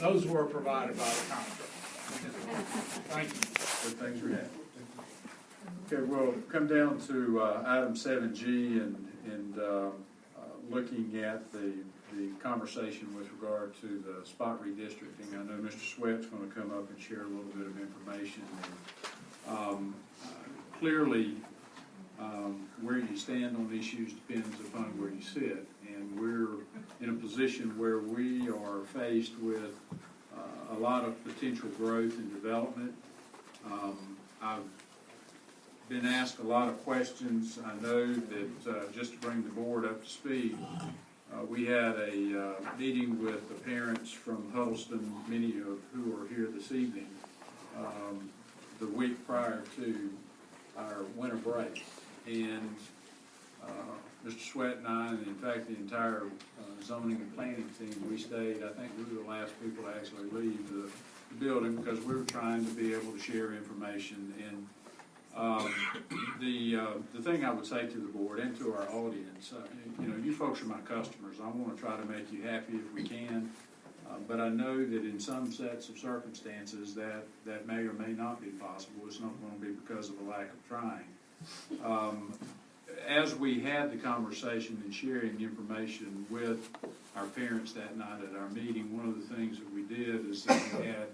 Those were provided by the contract. Thank you. Good things we have. Okay, we'll come down to item 7G and looking at the conversation with regard to the spot redistricting. I know Mr. Sweat's going to come up and share a little bit of information. Clearly, where you stand on issues depends upon where you sit, and we're in a position where we are faced with a lot of potential growth and development. I've been asked a lot of questions. I know that just to bring the board up to speed, we had a meeting with the parents from Huddleston, many of who are here this evening, the week prior to our winter break. And Mr. Sweat and I, and in fact the entire zoning and planning team, we stayed. I think we were the last people to actually leave the building because we were trying to be able to share information. And the thing I would say to the board and to our audience, you folks are my customers. I want to try to make you happy if we can, but I know that in some sets of circumstances that may or may not be possible. It's not going to be because of a lack of trying. As we had the conversation and sharing information with our parents that night at our meeting, one of the things that we did is that we had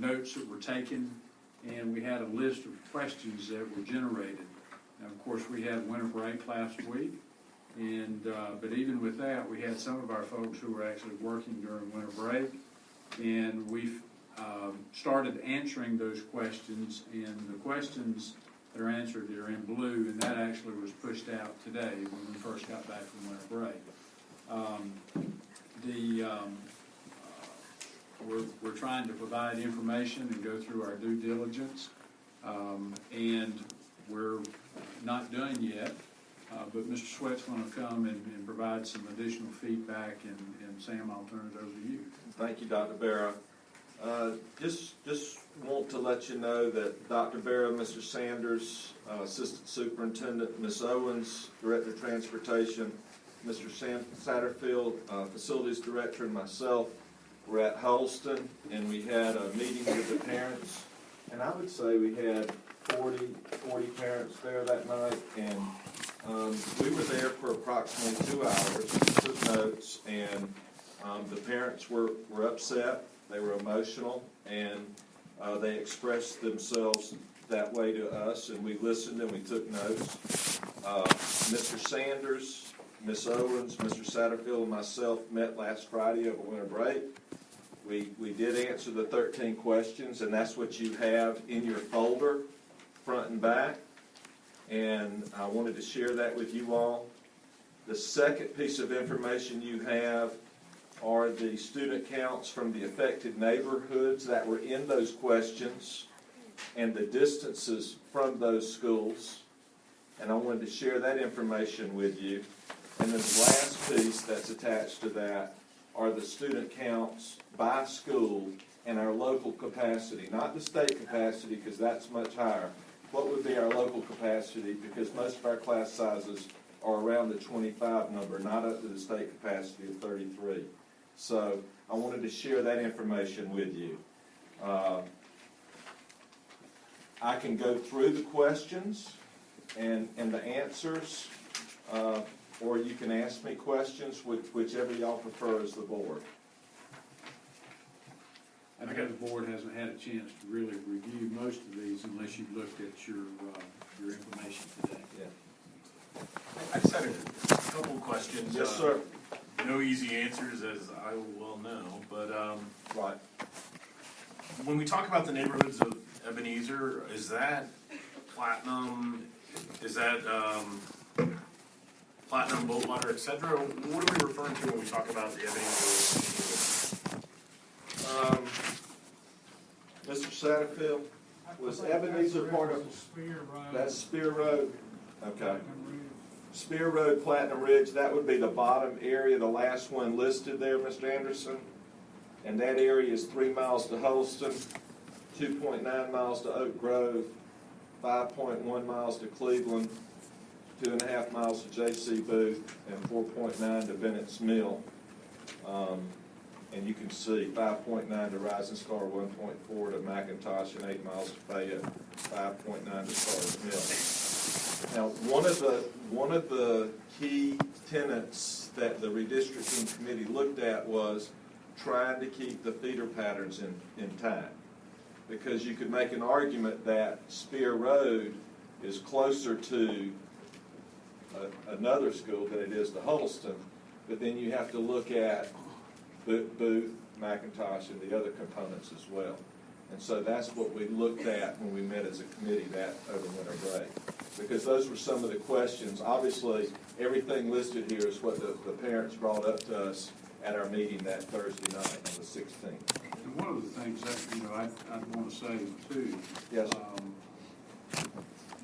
notes that were taken, and we had a list of questions that were generated. Now, of course, we had winter break last week, and but even with that, we had some of our folks who were actually working during winter break, and we've started answering those questions, and the questions that are answered are in blue, and that actually was pushed out today when we first got back from winter break. We're trying to provide information and go through our due diligence, and we're not done yet, but Mr. Sweat's going to come and provide some additional feedback, and Sam, I'll turn it over to you. Thank you, Dr. Barra. Just want to let you know that Dr. Barra, Mr. Sanders, Assistant Superintendent, Ms. Owens, Director of Transportation, Mr. Satterfield, Facilities Director, and myself were at Huddleston, and we had a meeting with the parents, and I would say we had 40 parents there that night, and we were there for approximately 2 hours, took notes, and the parents were upset. They were emotional, and they expressed themselves that way to us, and we listened and we took notes. Mr. Sanders, Ms. Owens, Mr. Satterfield, and myself met last Friday over winter break. We did answer the 13 questions, and that's what you have in your folder, front and back, and I wanted to share that with you all. The second piece of information you have are the student counts from the affected neighborhoods that were in those questions and the distances from those schools. And I wanted to share that information with you. And then the last piece that's attached to that are the student counts by school and our local capacity, not the state capacity because that's much higher. What would be our local capacity, because most of our class sizes are around the 25 number, not up to the state capacity of 33. So I wanted to share that information with you. I can go through the questions and the answers, or you can ask me questions, whichever y'all prefer as the board. I know the board hasn't had a chance to really review most of these unless you've looked at your information today. Yeah. I just had a couple of questions. Yes, sir. No easy answers, as I well know, but Right. when we talk about the neighborhoods of Ebenezer, is that Platinum, is that Platinum, Boatwater, etc.? What are we referring to when we talk about the Ebenezer? Mr. Satterfield, was Ebenezer part of Spear Road? that Spear Road? Okay. Spear Road, Platinum Ridge, that would be the bottom area, the last one listed there, Mr. Anderson. And that area is 3 miles to Holston, 2.9 miles to Oak Grove, 5.1 miles to Cleveland, 2.5 miles to J.C. Booth, and 4.9 to Bennett's Mill. And you can see 5.9 to Rising Star, 1.4 to McIntosh, and 8 miles to Fayette, 5.9 to Stars Mill. Now, one of the key tenets that the redistricting committee looked at was trying to keep the feeder patterns intact. Because you could make an argument that Spear Road is closer to another school than it is to Huddleston, but then you have to look at Booth, McIntosh, and the other components as well. And so that's what we looked at when we met as a committee that over winter break. Because those were some of the questions. Obviously, everything listed here is what the parents brought up to us at our meeting that Thursday night on the 16th. And one of the things that, I'd want to say too. Yes.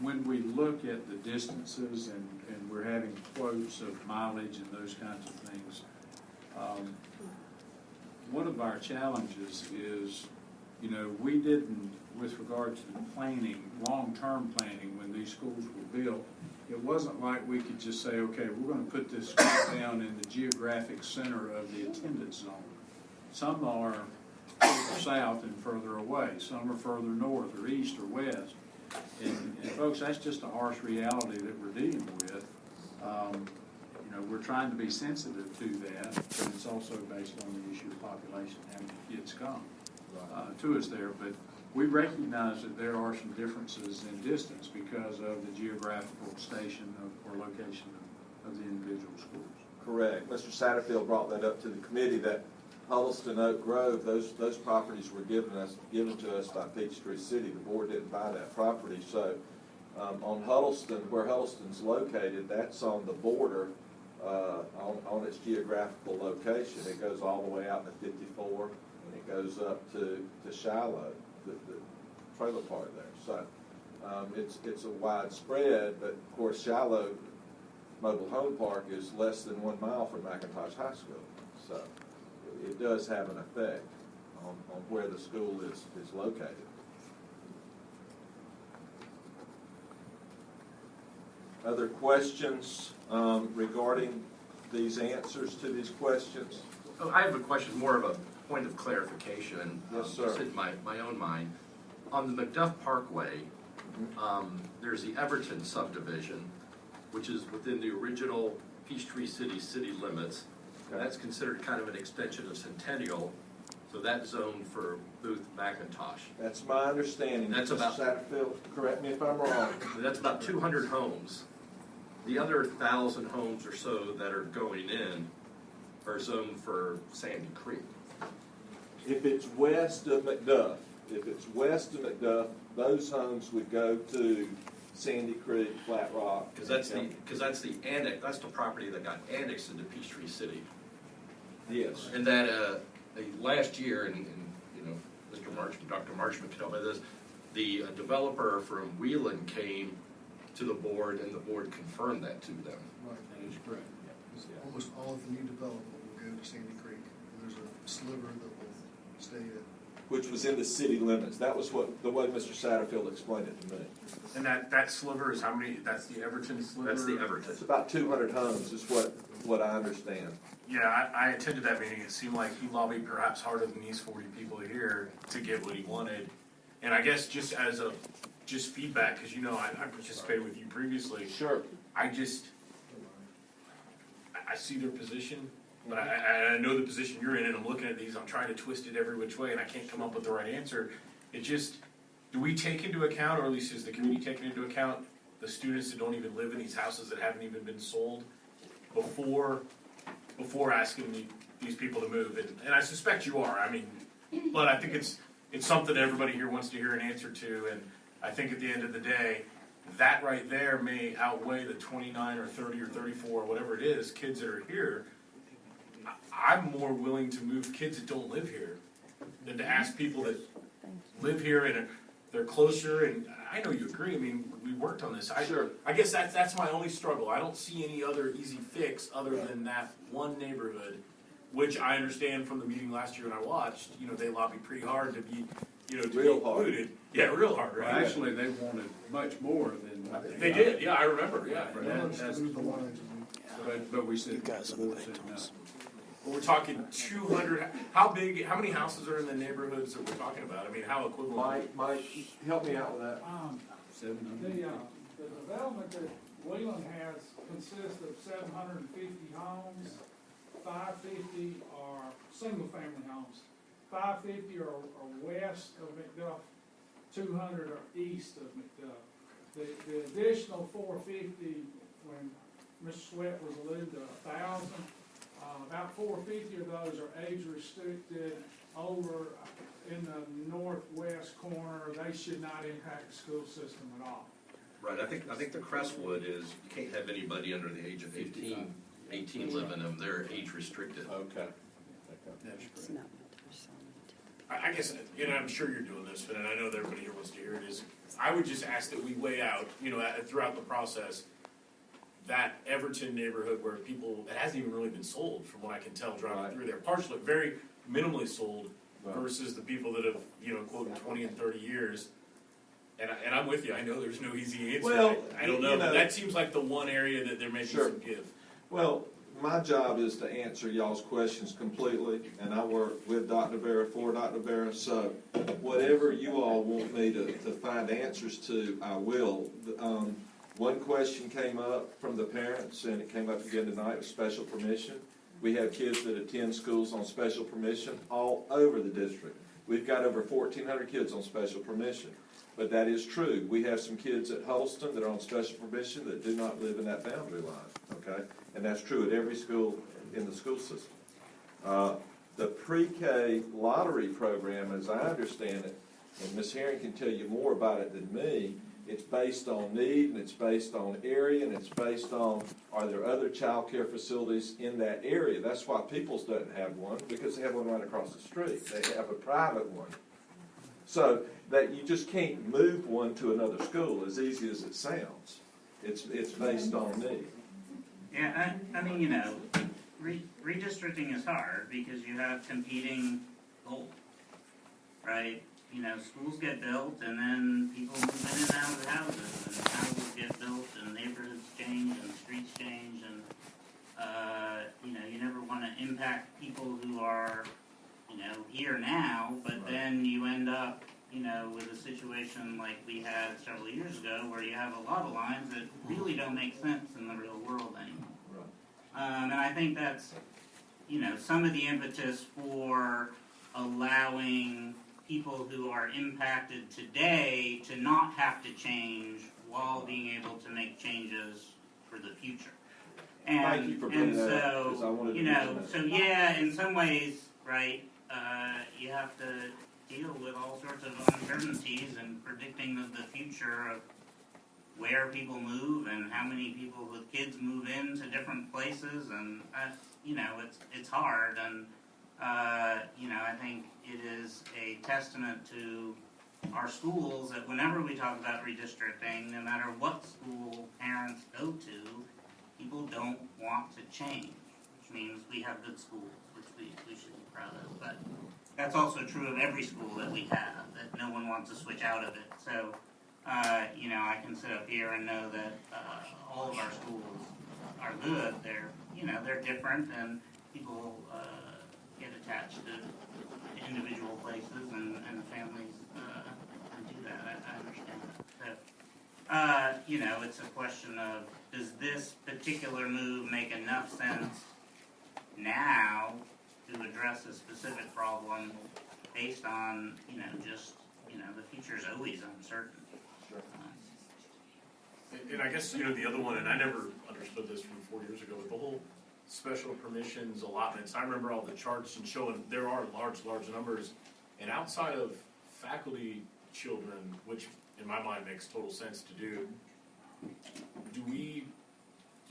When we look at the distances and we're having quotes of mileage and those kinds of things, one of our challenges is, we didn't, with regard to the planning, long-term planning, when these schools were built, it wasn't like we could just say, okay, we're going to put this school down in the geographic center of the attendance zone. Some are further south and further away. Some are further north or east or west. And folks, that's just a harsh reality that we're dealing with. We're trying to be sensitive to that, but it's also based on the issue of population, how many kids come to us there. But we recognize that there are some differences in distance because of the geographical station or location of the individual schools. Correct. Mr. Satterfield brought that up to the committee that Huddleston, Oak Grove, those properties were given to us by Peachtree City. The board didn't buy that property. So on Huddleston, where Huddleston's located, that's on the border on its geographical location. It goes all the way out to 54, and it goes up to Shiloh, the trailer park there. So it's a wide spread, but of course Shiloh Mobile Home Park is less than 1 mile from McIntosh High School. So it does have an effect on where the school is located. Other questions regarding these answers to these questions? Oh, I have a question, more of a point of clarification. Yes, sir. Just in my own mind. On the McDuff Parkway, there's the Everton subdivision, which is within the original Peachtree city limits. Okay. That's considered kind of an extension of Centennial, so that's zoned for Booth McIntosh. That's my understanding. That's Mr. about- Satterfield, correct me if I'm wrong. That's about 200 homes. The other 1,000 homes or so that are going in are zoned for Sandy Creek. If it's west of McDuff, those homes would go to Sandy Creek, Flat Rock. Because that's the property that got annexed into Peachtree City. Yes. And that last year, and Dr. Marchman can help me with this, the developer from Wheelan came to the board, and the board confirmed that to them. Right. That is correct. Almost all of the new development will go to Sandy Creek. There's a sliver that will stay in. Which was in the city limits. That was the way Mr. Satterfield explained it to me. And that sliver is how many, that's the Everton sliver? That's the Everton. It's about 200 homes is what I understand. Yeah, I attended that meeting. It seemed like he lobbied perhaps harder than these 40 people here to get what he wanted. And I guess just as feedback, because I participated with you previously. Sure. I see their position, but I know the position you're in, and I'm looking at these, I'm trying to twist it every which way, and I can't come up with the right answer. Do we take into account, or at least is the community taking into account, the students that don't even live in these houses that haven't even been sold before asking these people to move? And I suspect you are, but I think it's something everybody here wants to hear an answer to, and I think at the end of the day, that right there may outweigh the 29 or 30 or 34 or whatever it is, kids that are here. I'm more willing to move kids that don't live here than to ask people that live here and they're closer. And I know you agree. We worked on this. Sure. I guess that's my only struggle. I don't see any other easy fix other than that one neighborhood, which I understand from the meeting last year when I watched. They lobbied pretty hard to be, to Real be hard. included. Yeah, real hard, Well, right? actually, they wanted much more than. They did. Yeah, I remember. Yeah. But They want us to move the lines. But we said, the board said no. Or we're talking 200, how many houses are in the neighborhoods that we're talking about? I mean, how equivalent? Mike, help me out with that. 700. The development that Wheeling has consists of 750 homes. 550 are single-family homes. 550 are west of McDuff. 200 are east of McDuff. The additional 450, when Mr. Sweat was alluding to 1,000, about 450 of those are age restricted over in the northwest corner. They should not impact the school system at all. Right, I think the Crestwood is, you can't have anybody under the age of 18 living in them, they're age restricted. Okay. It's not I guess, and I'm sure you're doing this, but and I know that everybody here wants to hear it, is I would just ask that we weigh out, throughout the process, that Everton neighborhood where people, it hasn't even really been sold, from what I can tell driving through there. Partially, very minimally sold versus the people that have, quoting 20 and 30 years. And I'm with you. I know there's no easy answer. Well, I don't know, but that seems like the one area that there may be some give. Well, my job is to answer y'all's questions completely, and I work with Dr. Vera, for Dr. Vera, so whatever you all want me to find answers to, I will. One question came up from the parents, and it came up again tonight, with special permission. We have kids that attend schools on special permission all over the district. We've got over 1,400 kids on special permission. But that is true. We have some kids at Huddleston that are on special permission that do not live in that boundary line, okay? And that's true at every school in the school system. The pre-K lottery program, as I understand it, and Ms. Herring can tell you more about it than me, it's based on need, and it's based on area, and it's based on, are there other child care facilities in that area? That's why Peoples doesn't have one, because they have one right across the street. They have a private one. So that you just can't move one to another school as easy as it sounds. It's based on need. Yeah, I mean, redistricting is hard because you have competing goals, right? Schools get built and then people move in and out of the houses, and houses get built and neighborhoods change and streets change, and you never want to impact people who are here now, but then you end up, with a situation like we had several years ago where you have a lot of lines that really don't make sense in the real world anymore. Right. And I think that's, some of the impetus for allowing people who are impacted today to not have to change while being able to make changes for the future. Thank you for bringing that up, 'cause I wanted to mention that. So yeah, in some ways, right, you have to deal with all sorts of uncertainties and predicting the future of where people move and how many people with kids move into different places, and it's hard, and I think it is a testament to our schools that whenever we talk about redistricting, no matter what school parents go to, people don't want to change, which means we have good schools, which we should be proud of. But that's also true of every school that we have, that no one wants to switch out of it. So, I can sit up here and know that all of our schools are good. They're different, and people get attached to individual places, and the families do that. I understand that. So, it's a question of, does this particular move make enough sense now to address a specific problem based on, the future is always uncertain. Sure. And I guess, the other one, and I never understood this from 4 years ago, with the whole special permissions allotments. I remember all the charts and showing there are large numbers, and outside of faculty children, which in my mind makes total sense to do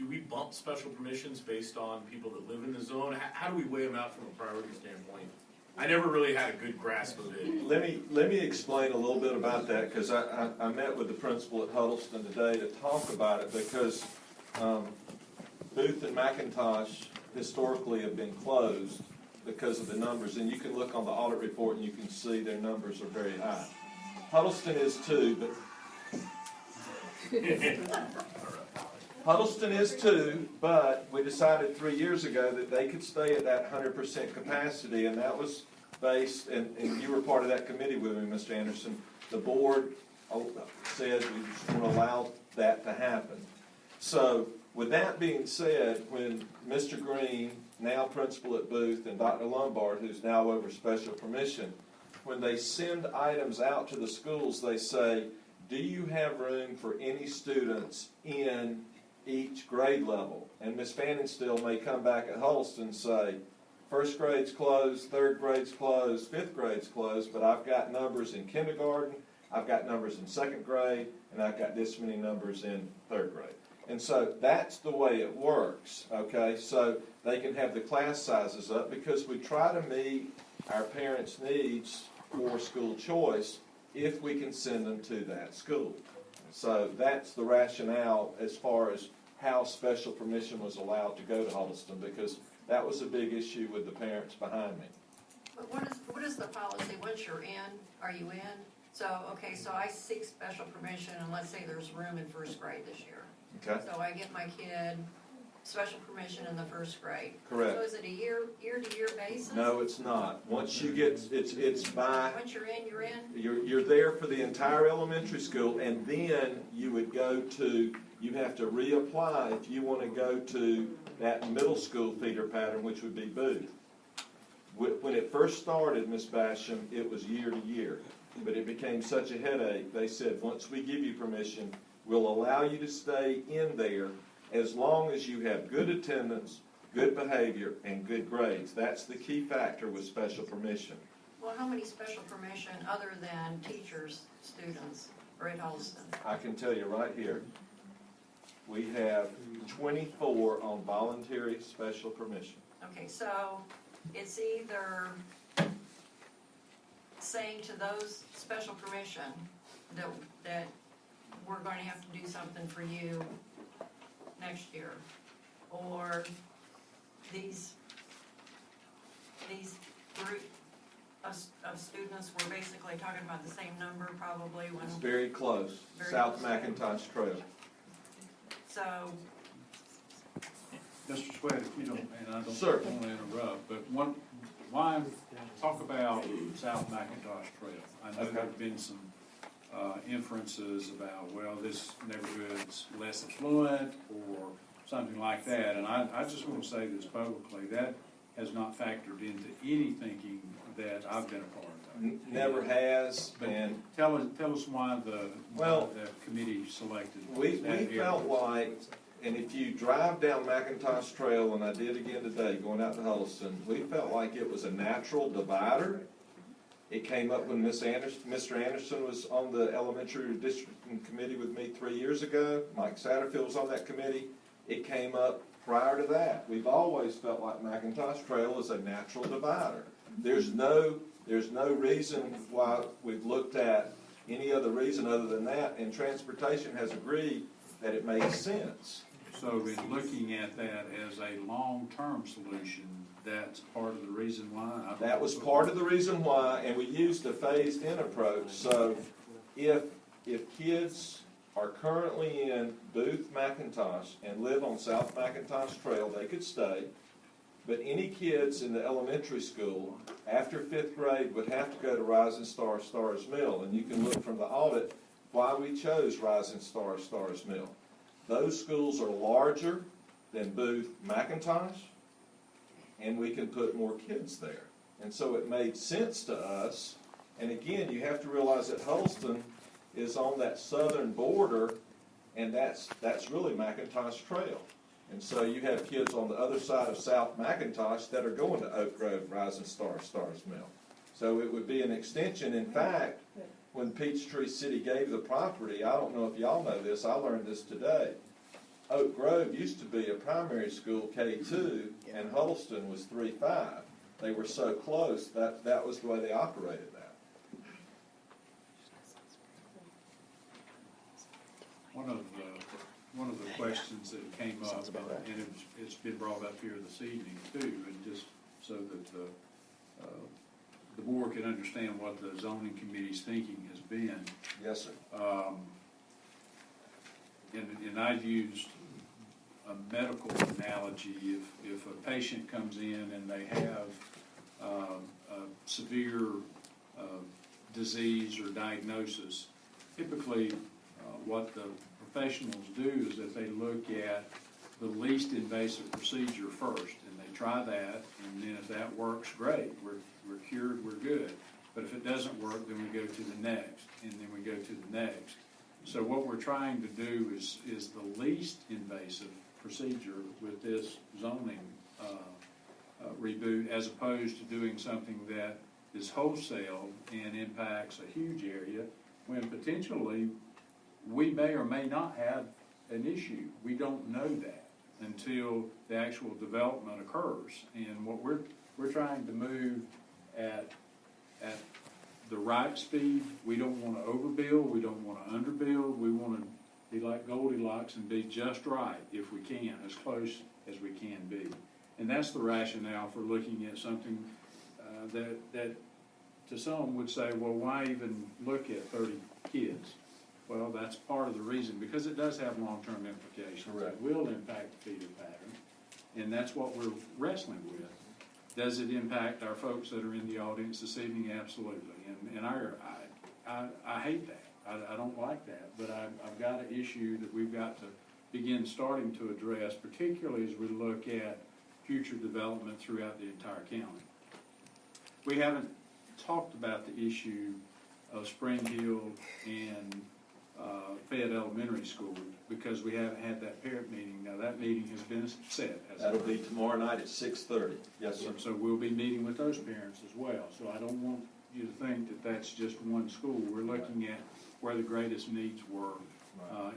we bump special permissions based on people that live in the zone? How do we weigh them out from a priority standpoint? I never really had a good grasp of it. Let me explain a little bit about that, because I met with the principal at Huddleston today to talk about it, because Booth and McIntosh historically have been closed because of the numbers, and you can look on the audit report and you can see their numbers are very high. Huddleston is too, but Huddleston is too, but we decided 3 years ago that they could stay at that 100% capacity, and that was based, and you were part of that committee with me, Mr. Anderson. The board said we just want to allow that to happen. So, with that being said, when Mr. Green, now principal at Booth, and Dr. Lombard, who's now over special permission, when they send items out to the schools, they say, do you have room for any students in each grade level? And Ms. Fanningstill may come back at Huddleston and say, first grade's closed, third grade's closed, fifth grade's closed, but I've got numbers in kindergarten, I've got numbers in second grade, and I've got this many numbers in third grade. And so that's the way it works, okay? So they can have the class sizes up because we try to meet our parents' needs for school choice if we can send them to that school. So that's the rationale as far as how special permission was allowed to go to Huddleston, because that was a big issue with the parents behind me. But what is the policy? Once you're in, are you in? So, okay, so I seek special permission, and let's say there's room in first grade this year. Okay? So I get my kid special permission in the first grade. Correct. So is it a year-to-year basis? No, it's not. Once you get, it's by, Once you're in, you're in? you're there for the entire elementary school, and then you would go to, you have to reapply if you want to go to that middle school feeder pattern, which would be Booth. When it first started, Ms. Basham, it was year to year, but it became such a headache. They said, once we give you permission, we'll allow you to stay in there as long as you have good attendance, good behavior, and good grades. That's the key factor with special permission. Well, how many special permission other than teachers, students, are at Holston? I can tell you right here, we have 24 on voluntary special permission. Okay, so it's either saying to those special permission that we're going to have to do something for you next year, or these group of students, we're basically talking about the same number probably when. It's very close. Very South close. McIntosh Trail. So, Mr. Sweat, if you don't, and I don't Sir. want to interrupt, but why talk about South McIntosh Trail? I know Okay. there have been some inferences about, well, this neighborhood's less affluent or something like that, and I just want to say this publicly, that has not factored into any thinking that I've been a part of. Never has, But and tell us why the committee selected we that area. felt like, and if you drive down McIntosh Trail, and I did again today, going out to Huddleston, we felt like it was a natural divider. It came up when Mr. Anderson was on the elementary redistricting committee with me 3 years ago. Mike Satterfield was on that committee. It came up prior to that. We've always felt like McIntosh Trail is a natural divider. There's no reason why we've looked at any other reason other than that, and transportation has agreed that it makes sense. So in looking at that as a long-term solution, that's part of the reason why? That was part of the reason why, and we used a phased-in approach. So if kids are currently in Booth, McIntosh, and live on South McIntosh Trail, they could stay. But any kids in the elementary school after fifth grade would have to go to Rising Star Stars Mill. And you can look from the audit why we chose Rising Star Stars Mill. Those schools are larger than Booth, McIntosh, and we can put more kids there. And so it made sense to us. And again, you have to realize that Huddleston is on that southern border, and that's really McIntosh Trail. And so you have kids on the other side of South McIntosh that are going to Oak Grove, Rising Star, Stars Mill. So it would be an extension. In fact, when Peachtree City gave the property, I don't know if y'all know this, I learned this today. Oak Grove used to be a primary school K2, and Huddleston was 3-5. They were so close that was the way they operated that. One of the questions that came up, and it's been brought up here this evening too, and just so that the board can understand what the zoning committee's thinking has been. Yes, sir. And I used a medical analogy. If a patient comes in and they have a severe disease or diagnosis, typically what the professionals do is that they look at the least invasive procedure first, and they try that, and then if that works, great, we're cured, we're good. But if it doesn't work, then we go to the next, and then we go to the next. So what we're trying to do is the least invasive procedure with this zoning reboot, as opposed to doing something that is wholesale and impacts a huge area, when potentially we may or may not have an issue. We don't know that until the actual development occurs. And what we're trying to move at the right speed. We don't want to overbuild, we don't want to underbuild, we want to be like Goldilocks and be just right if we can, as close as we can be. And that's the rationale for looking at something that to some would say, well, why even look at 30 kids? Well, that's part of the reason, because it does have long-term implications. Correct. It will impact the feeder pattern, and that's what we're wrestling with. Does it impact our folks that are in the audience this evening? Absolutely. And I hate that. I don't like that. But I've got an issue that we've got to begin starting to address, particularly as we look at future development throughout the entire county. We haven't talked about the issue of Spring Hill and Fayette Elementary School because we haven't had that parent meeting. Now, that meeting has been set. That'll be tomorrow night at 6:30. Yes, sir. So we'll be meeting with those parents as well. So I don't want you to think that that's just one school. We're looking at where the greatest needs were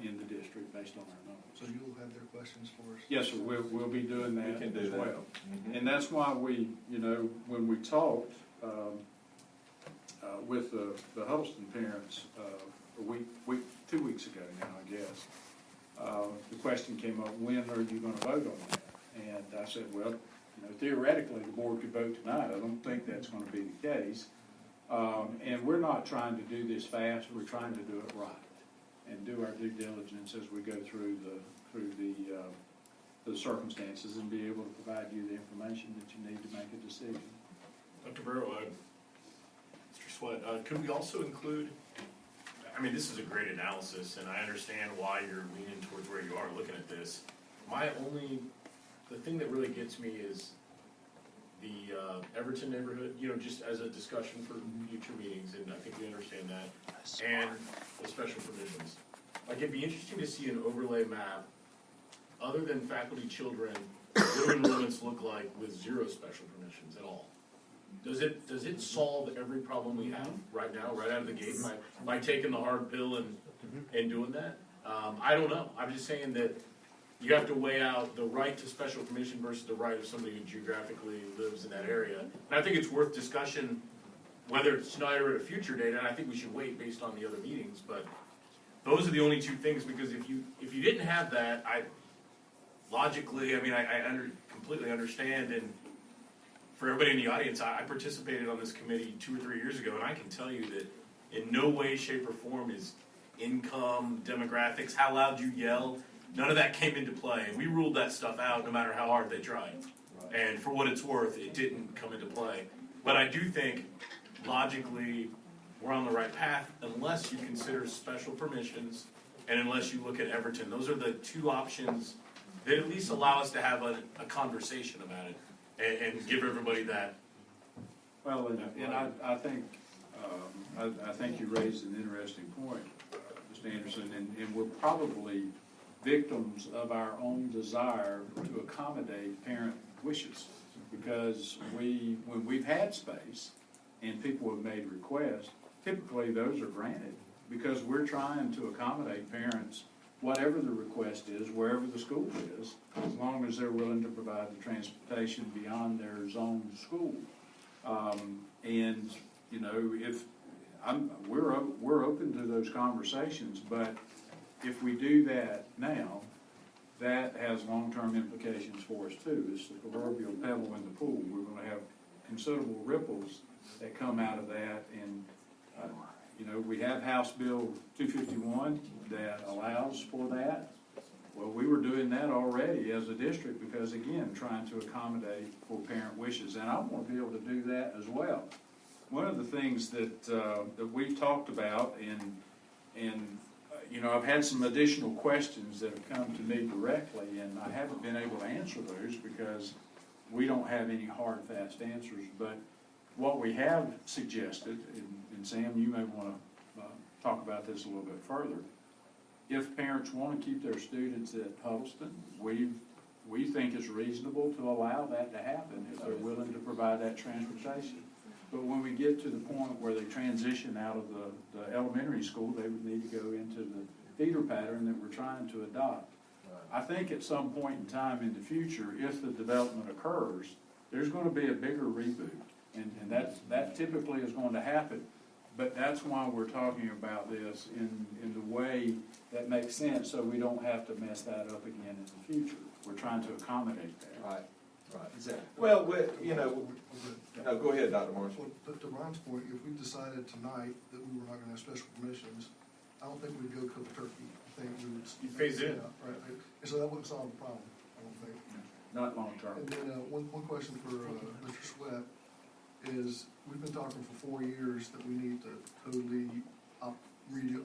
in the district based on our numbers. So you'll have their questions for us? Yes, sir, we'll be doing that We can do as that. well. Mm-hmm. And that's why we, when we talked with the Huddleston parents 2 weeks ago now, I guess, the question came up, when are you going to vote on that? And I said, well, theoretically, the board could vote tonight. I don't think that's going to be the case. And we're not trying to do this fast. We're trying to do it right and do our due diligence as we go through the circumstances and be able to provide you the information that you need to make a decision. Dr. Barrow, Mr. Sweat, could we also include, I mean, this is a great analysis, and I understand why you're leaning towards where you are looking at this. The thing that really gets me is the Everton neighborhood, just as a discussion for future meetings, and I think we understand that, and the special provisions. Like, it'd be interesting to see an overlay map, other than faculty, children, what do enrollments look like with zero special permissions at all? Does it solve every problem we have right now, right out of the gate, by taking the hard pill and doing that? I don't know. I'm just saying that you have to weigh out the right to special permission versus the right of somebody who geographically lives in that area. And I think it's worth discussion, whether it's tonight or at a future date, and I think we should wait based on the other meetings, but those are the only two things, because if you didn't have that, logically, I completely understand, and for everybody in the audience, I participated on this committee 2 or 3 years ago, and I can tell you that in no way, shape, or form is income, demographics, how loud you yell, none of that came into play, and we ruled that stuff out no matter how hard they tried. Right. And for what it's worth, it didn't come into play. But I do think, logically, we're on the right path unless you consider special permissions and unless you look at Everton. Those are the two options that at least allow us to have a conversation about it and give everybody that. Well, and I think I think you raised an interesting point, Mr. Anderson, and we're probably victims of our own desire to accommodate parent wishes, because when we've had space and people have made requests, typically those are granted because we're trying to accommodate parents, whatever the request is, wherever the school is, as long as they're willing to provide the transportation beyond their zone school. And we're open to those conversations, but if we do that now, that has long-term implications for us too. It's the proverbial pebble in the pool. We're going to have considerable ripples that come out of that, and we have House Bill 251 that allows for that, Well, we were doing that already as a district because, again, trying to accommodate for parent wishes, and I want to be able to do that as well. One of the things that we've talked about, and you know, I've had some additional questions that have come to me directly, and I haven't been able to answer those because we don't have any hard, fast answers. But what we have suggested, and Sam, you may want to talk about this a little bit further. If parents want to keep their students at Huddleston, we think it's reasonable to allow that to happen if they're willing to provide that transportation. But when we get to the point where they transition out of the elementary school, they would need to go into the feeder pattern that we're trying to adopt. I think at some point in time in the future, if the development occurs, there's going to be a bigger reboot. And that typically is going to happen. But that's why we're talking about this in the way that makes sense, so we don't have to mess that up again in the future. We're trying to accommodate that. Right. Well, you know, no, go ahead, Dr. Marshall. Well, to Ron's point, if we decided tonight that we were not gonna have special permissions, I don't think we'd go cook turkey. I think we would. You phase it in. Yeah, right. And so that wouldn't solve the problem, I don't think. Not long term. And then, one question for, Mr. Sweat is, we've been talking for 4 years that we need to totally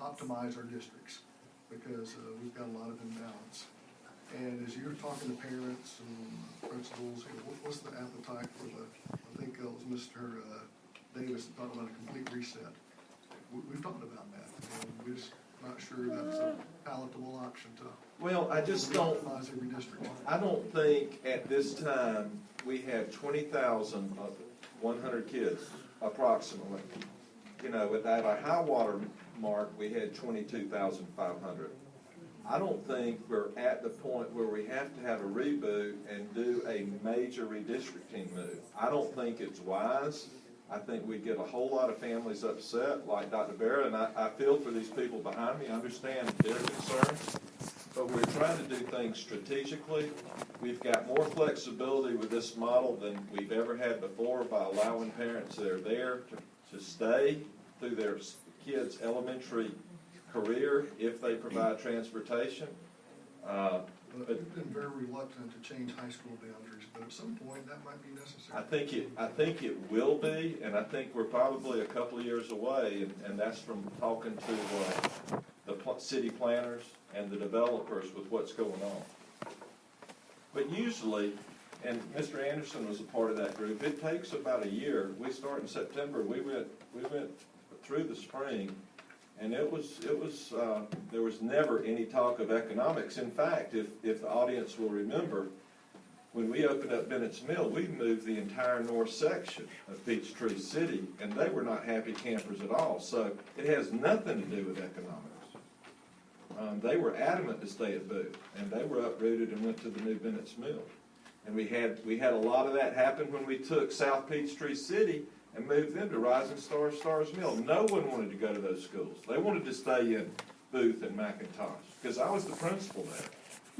optimize our districts because, we've got a lot of imbalance. And as you're talking to parents and principals, what's the appetite for I think it was Mr. Davis that talked about a complete reset. We've talked about that, and we're just not sure that's a palatable option to. Well, I just don't. Optimize every district. I don't think at this time we have 20,100 kids approximately. You know, at our high water mark, we had 22,500. I don't think we're at the point where we have to have a reboot and do a major redistricting move. I don't think it's wise. I think we get a whole lot of families upset, like Dr. Barra, and I feel for these people behind me. I understand their concerns, but we're trying to do things strategically. We've got more flexibility with this model than we've ever had before by allowing parents that are there to stay through their kids' elementary career if they provide transportation. But we've been very reluctant to change high school boundaries, but at some point that might be necessary. I think it will be, and I think we're probably a couple of years away, and that's from talking to the city planners and the developers with what's going on. But usually, and Mr. Anderson was a part of that group, it takes about a year. We start in September. We went through the spring. And there was never any talk of economics. In fact, if the audience will remember, when we opened up Bennett's Mill, we moved the entire north section of Peachtree City, and they were not happy campers at all. So it has nothing to do with economics. They were adamant to stay at Booth, and they were uprooted and went to the new Bennett's Mill. And we had a lot of that happen when we took South Peachtree City and moved them to Rising Star, Stars Mill. No one wanted to go to those schools. They wanted to stay in Booth and McIntosh, because I was the principal there.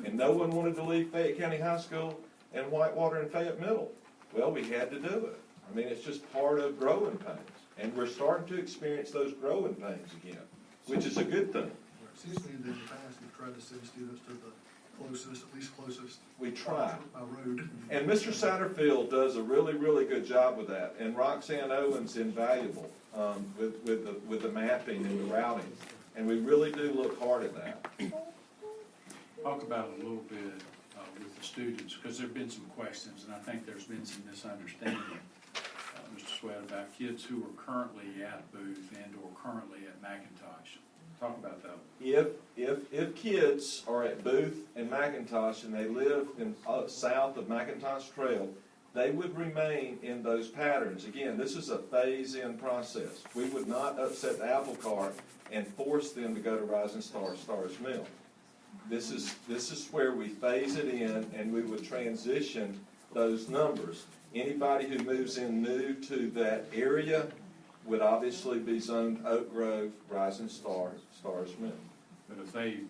And no one wanted to leave Fayette County High School and Whitewater and Fayette Middle. Well, we had to do it. I mean, it's just part of growing pains. And we're starting to experience those growing pains again, which is a good thing. It seems to me that in the past we've tried to send students to the closest, at least closest. We try. By road. And Mr. Satterfield does a really, really good job with that. And Roxanne Owens invaluable with the mapping and the routing. And we really do look hard at that. Talk about it a little bit with the students, because there have been some questions, and I think there's been some misunderstanding, Mr. Sweat, about kids who are currently at Booth and or currently at McIntosh. Talk about that. If kids are at Booth and McIntosh and they live in south of McIntosh Trail, they would remain in those patterns. Again, this is a phase-in process. We would not upset the apple cart and force them to go to Rising Star, Stars Mill. This is where we phase it in, and we would transition those numbers. Anybody who moves in new to that area would obviously be zoned Oak Grove, Rising Star, Stars Mill. But if they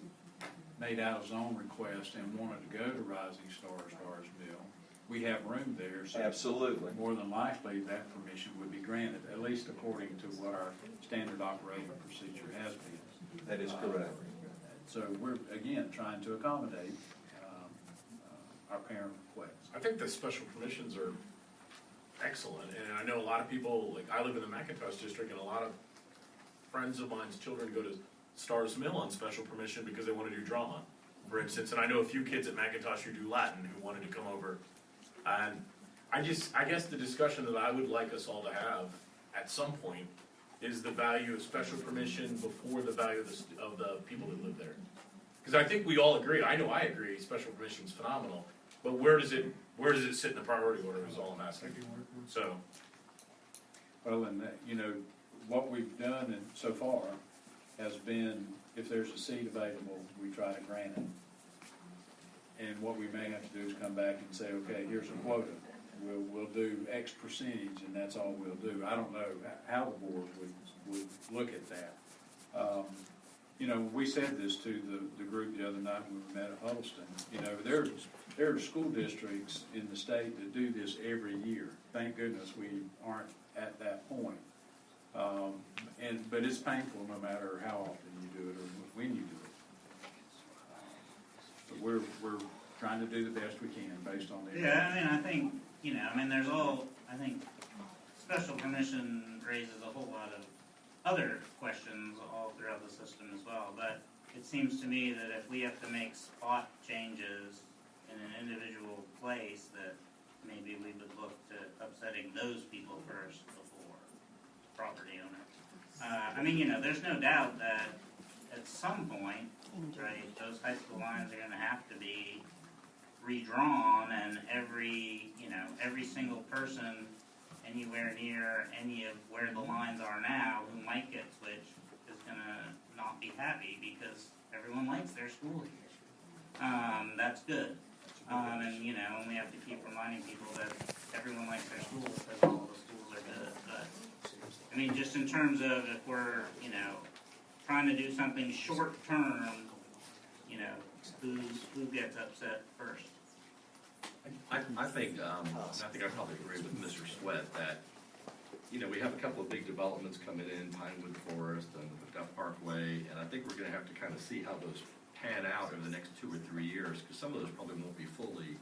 made out a zone request and wanted to go to Rising Star, Stars Mill, we have room there. So absolutely. More than likely, that permission would be granted, at least according to what our standard operating procedure has been. That is correct. So we're, again, trying to accommodate our parent requests. I think the special permissions are excellent, and I know a lot of people, like, I live in the McIntosh district, and a lot of friends of mine's children go to Stars Mill on special permission because they want to do drama, for instance, and I know a few kids at McIntosh who do Latin who wanted to come over. And I guess the discussion that I would like us all to have at some point is the value of special permission before the value of the people that live there. Because I think we all agree, I know I agree, special permission is phenomenal, but where does it sit in the priority order is all I'm asking. So, Well, and that, you know, what we've done so far has been, if there's a seat available, we try to grant it. And what we may have to do is come back and say, okay, here's a quota. We'll do X percentage, and that's all we'll do. I don't know how the board would look at that. You know, we said this to the group the other night when we met at Huddleston. You know, there are school districts in the state that do this every year. Thank goodness we aren't at that point. But it's painful no matter how often you do it or when you do it. But we're trying to do the best we can based on the. Yeah, I mean, I think, you know, I mean, I think special permission raises a whole lot of other questions all throughout the system as well, but it seems to me that if we have to make spot changes in an individual place, that maybe we would look to upsetting those people first before property owner. I mean, you know, there's no doubt that at some point, right, those high school lines are gonna have to be redrawn, and every single person anywhere near any of where the lines are now who might get switched is gonna not be happy because everyone likes their school here. That's good. And you know, and we have to keep reminding people that everyone likes their schools because all the schools are good. But I mean, just in terms of if we're, you know, trying to do something short term, you know, who gets upset first? I think I probably agree with Mr. Sweat that, you know, we have a couple of big developments coming in, Pinewood Forest and Duff Parkway, and I think we're gonna have to kind of see how those pan out over the next 2 or 3 years, because some of those probably won't be fully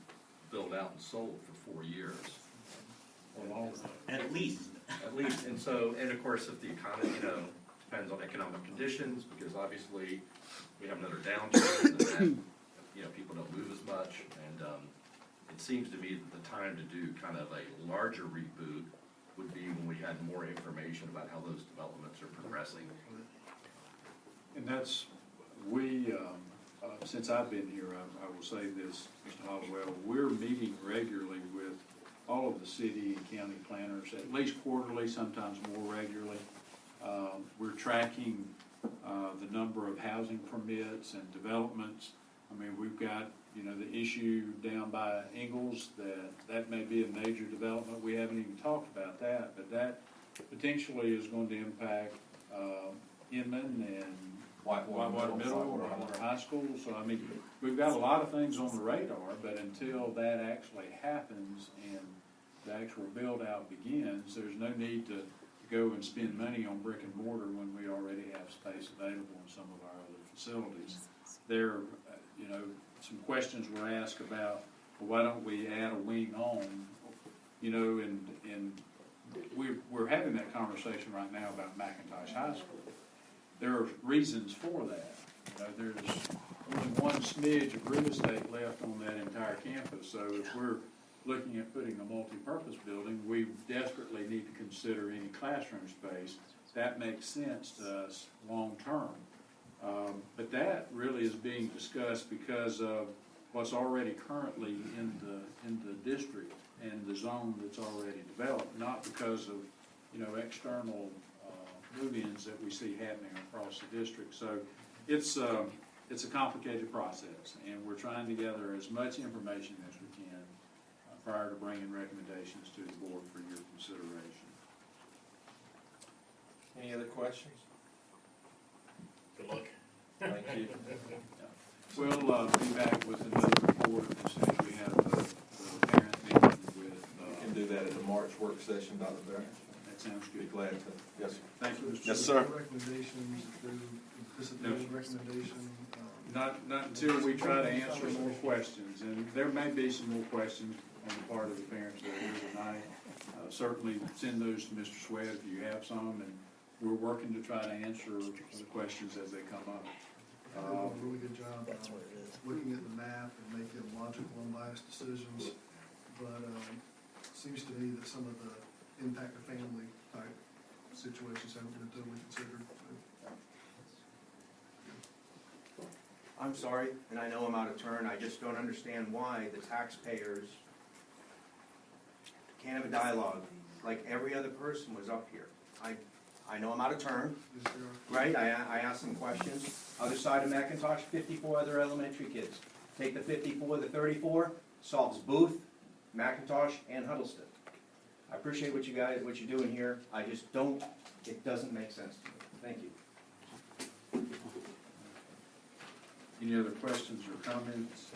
built out and sold for 4 years. Or longer. At least. At least, and so, and of course, if the economy, you know, depends on economic conditions, because obviously we have another downturn, and that, you know, people don't move as much, and it seems to me that the time to do kind of a larger reboot would be when we had more information about how those developments are progressing. And that's, since I've been here, I will say this, Mr. Hollowell, we're meeting regularly with all of the city and county planners, at least quarterly, sometimes more regularly. We're tracking the number of housing permits and developments. I mean, we've got, you know, the issue down by Ingalls, that may be a major development. We haven't even talked about that, but that potentially is going to impact Inman and Whitewater Middle, Whitewater High School. So, I mean, we've got a lot of things on the radar, but until that actually happens and the actual build-out begins, there's no need to go and spend money on brick and mortar when we already have space available in some of our other facilities. There, you know, some questions were asked about, well, why don't we add a wing on? You know, and we're having that conversation right now about McIntosh High School. There are reasons for that. You know, there's only one smidge of real estate left on that entire campus, so if we're looking at putting a multi-purpose building, we desperately need to consider any classroom space. That makes sense to us long-term. But that really is being discussed because of what's already currently in the district and the zone that's already developed, not because of, you know, external move-ins that we see happening across the district. So it's a complicated process, and we're trying to gather as much information as we can prior to bringing recommendations to the board for your consideration. Any other questions? good luck. Thank you. We'll be back with another report as soon as we have the parent meeting with. We can do that at the March work session, Dr. Barrett. That sounds Be good. glad to. Yes, sir. Thank you, Mr. Yes, So sir. Recommendations, if they anticipated recommendation, Not until we try to answer more questions, and there may be some more questions on the part of the parents that are here tonight. Certainly send those to Mr. Sweat if you have some, and we're working to try to answer the questions as they come up. They do a really good job looking at the math and making logical, unbiased decisions, but it seems to me that some of the impact of family type situations haven't been totally considered. I'm sorry, and I know I'm out of turn, I just don't understand why the taxpayers can't have a dialogue like every other person was up here. I know I'm out of turn, Yes, they are. right? I asked some questions. Other side of McIntosh, 54 other elementary kids. Take the 54, the 34, solves Booth, McIntosh, and Huddleston. I appreciate what you're doing here. I just don't, it doesn't make sense to me. Thank you. Any other questions or comments?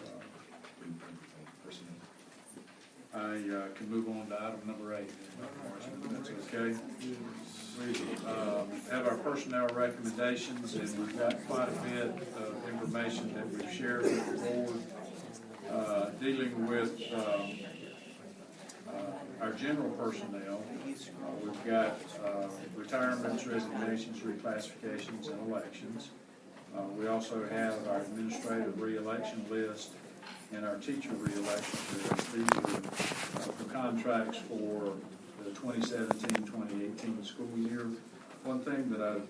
I can move on to item number 8, Marcia, if that's okay. We have our personnel recommendations, and we've got quite a bit of information that we've shared with the board dealing with our general personnel. We've got retirements, resignations, reclassifications, and elections. We also have our administrative reelection list and our teacher reelection list. These are the contracts for the 2017-2018 school year. One thing that I